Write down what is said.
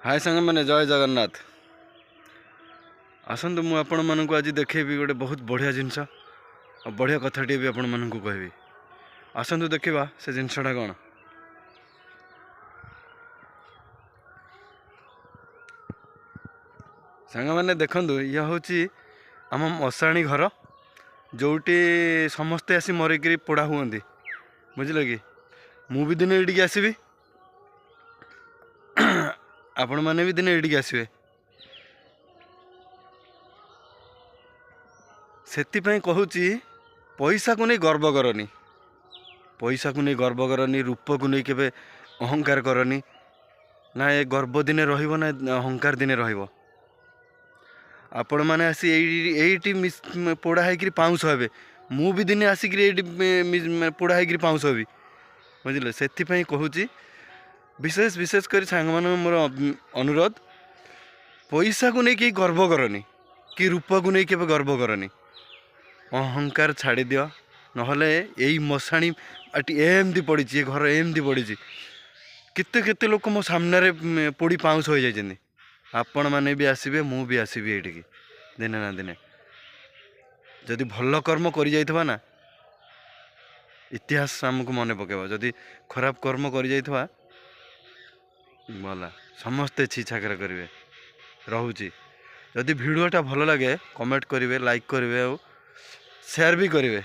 हाय सांग मैंने जय जगन्नाथ। आसतु मु आपण मानक आज देखेबी गोटे बहुत बढ़िया जिनस और बढ़िया कथाटे भी आपण मानक कहबी। आसतु देखा से जिनसटा कौन। सांग मैंने देखु यह हूँ आम मशाणी घर जोटी समस्ते आसी मरिक पोड़ा हुआ बुझल कि मु भी दिने ये आसबि आपण मैंने भी दिने ये आसबे से कहूँ पैसा को नहीं गर्व करनी, पैसा को नहीं गर्व करनी, रूप को नहीं केबे अहंकार करनी ना। ये गर्व दिने रहिबो ना अहंकार दिने रहिबो। आपण मैंने आसी ये पोड़ा है पाउंस हे मु भी दिने आसिक पोड़ा है पाउंस हेबी बुझे। से कहूँ विशेष विशेष कर सांग मान मोर अनुरोध पैसा को नहीं कि गर्व करनी कि रूप को नहीं केबे गर्व करनी। अहंकार छाड़ी दियो नहले यही मशाणी एमती पड़ी घर एमती पड़ी केते केते लोक मो सामने पोड़ी पाउंस हो जाइछन्ति। आपण माने भी आसबे मु भी आसबि एठिकी दिने ना दिने जदि भल कर्म करि जाइथबा ना इतिहास आमको मन पकेबो। जदि खराब कर्म करि जाइथबा भला समस्ते छीछाकर करेंगे। रहुची जदि वीडियोटा भल लगे कमेंट करेंगे, लाइक करेंगे और शेयर भी करेंगे।